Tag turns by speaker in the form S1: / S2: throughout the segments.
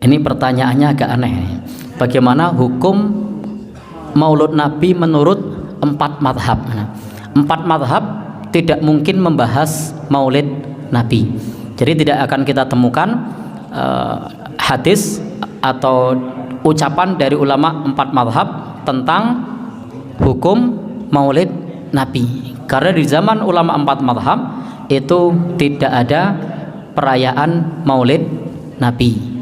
S1: Ini pertanyaannya agak aneh. Bagaimana hukum Maulud Nabi menurut 4 madhab? 4 madhab tidak mungkin membahas Maulid Nabi. Jadi tidak akan kita temukan hadis atau ucapan dari ulama 4 madhab tentang hukum Maulid Nabi. Karena di zaman ulama 4 madhab itu tidak ada perayaan Maulid Nabi.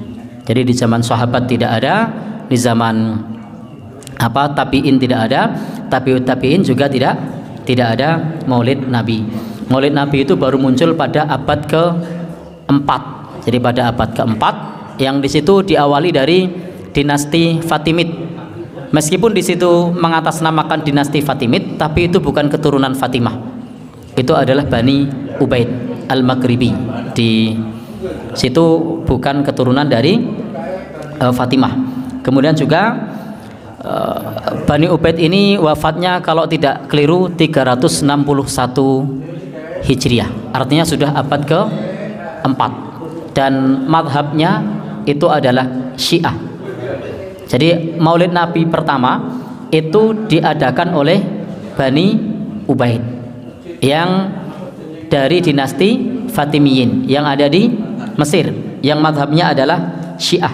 S1: Jadi di zaman sahabat tidak ada, di zaman tabi'in tidak ada, tabi'ut tabi'in juga tidak ada Maulid Nabi. Maulid Nabi itu baru muncul pada abad ke-4. Jadi pada abad ke-4 yang di situ diawali dari dinasti Fatimid. Meskipun di situ mengatasnamakan dinasti Fatimid, tapi itu bukan keturunan Fatimah. Itu adalah Bani Ubaid Al-Maghribi. Di situ bukan keturunan dari Fatimah. Kemudian juga Bani Ubaid ini wafatnya kalau tidak keliru 361 Hijriah. Artinya sudah abad ke-4. Dan madhabnya itu adalah Syiah. Jadi Maulid Nabi pertama itu diadakan oleh Bani Ubaid yang dari dinasti Fatimiyin yang ada di Mesir, yang madhabnya adalah Syiah.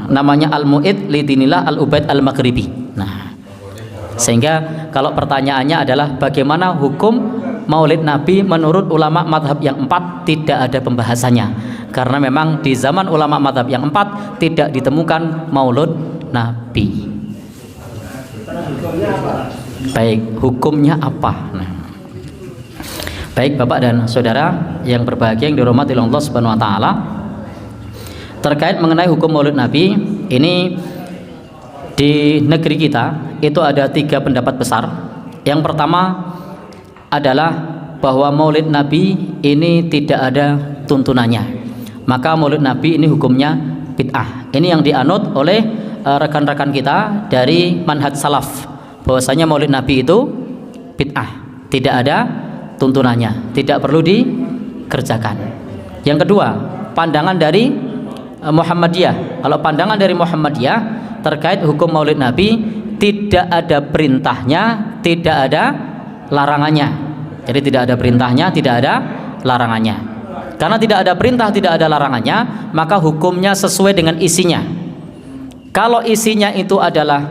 S1: Namanya Al-Mu'id Lidinillah Al-Ubaid Al-Maghribi. Sehingga kalau pertanyaannya adalah bagaimana hukum Maulid Nabi menurut ulama madhab yang 4, tidak ada pembahasannya. Karena memang di zaman ulama madhab yang 4 tidak ditemukan Maulud Nabi. Baik, hukumnya apa? Baik Bapak dan Saudara yang berbahagia yang dirahmati oleh Allah Subhanahu wa taala, terkait mengenai hukum Maulid Nabi ini di negeri kita itu ada 3 pendapat besar. Yang pertama adalah bahwa Maulid Nabi ini tidak ada tuntunannya. Maka Maulid Nabi ini hukumnya bid'ah. Ini yang dianut oleh rekan-rekan kita dari manhaj salaf, bahwasanya Maulid Nabi itu bid'ah, tidak ada tuntunannya, tidak perlu dikerjakan. Yang kedua, pandangan dari Muhammadiyah. Kalau pandangan dari Muhammadiyah terkait hukum Maulid Nabi, tidak ada perintahnya, tidak ada larangannya. Jadi tidak ada perintahnya, tidak ada larangannya. Karena tidak ada perintah, tidak ada larangannya, maka hukumnya sesuai dengan isinya. Kalau isinya itu adalah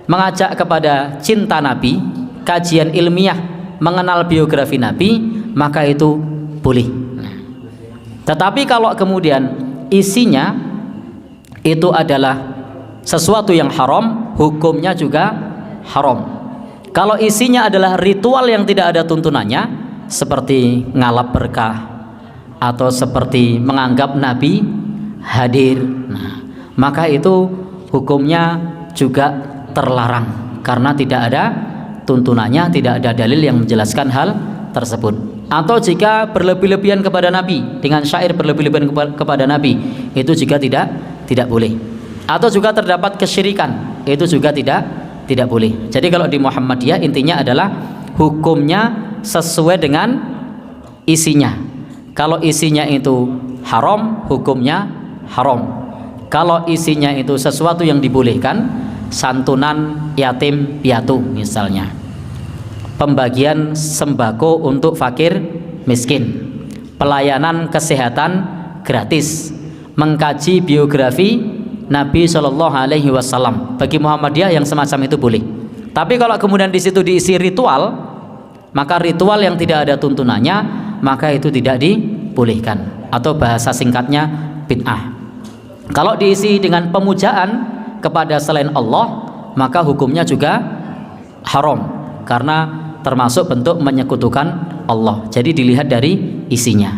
S1: mengajak kepada cinta Nabi, kajian ilmiah mengenal biografi Nabi, maka itu boleh. Tetapi kalau kemudian isinya itu adalah sesuatu yang haram, hukumnya juga haram. Kalau isinya adalah ritual yang tidak ada tuntunannya, seperti ngalap berkah atau seperti menganggap Nabi hadir, maka itu hukumnya juga terlarang karena tidak ada tuntunannya, tidak ada dalil yang menjelaskan hal tersebut. Atau jika berlebih-lebihan kepada Nabi, dengan syair berlebih-lebihan kepada Nabi, itu juga tidak boleh. Atau juga terdapat kesyirikan, itu juga tidak boleh. Jadi kalau di Muhammadiyah intinya adalah hukumnya sesuai dengan isinya. Kalau isinya itu haram, hukumnya haram. Kalau isinya itu sesuatu yang dibolehkan, santunan yatim piatu misalnya, pembagian sembako untuk fakir miskin, pelayanan kesehatan gratis, mengkaji biografi Nabi Shallallahu Alaihi Wasallam, bagi Muhammadiyah yang semacam itu boleh. Tapi kalau kemudian di situ diisi ritual, maka ritual yang tidak ada tuntunannya, maka itu tidak dibolehkan, atau bahasa singkatnya bid'ah. Kalau diisi dengan pemujaan kepada selain Allah, maka hukumnya juga haram karena termasuk bentuk menyekutukan Allah. Jadi dilihat dari isinya.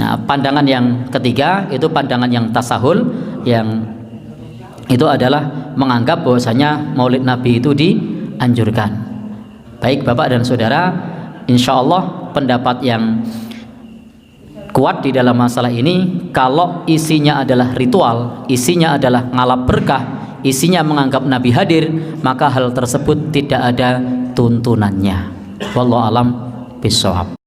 S1: Nah, pandangan yang ketiga itu pandangan yang tasahul, yang itu adalah menganggap bahwasanya Maulid Nabi itu dianjurkan. Baik Bapak dan Saudara, insya Allah pendapat yang kuat di dalam masalah ini, kalau isinya adalah ritual, isinya adalah ngalap berkah, isinya menganggap Nabi hadir, maka hal tersebut tidak ada tuntunannya. Wallahu alam bishawab.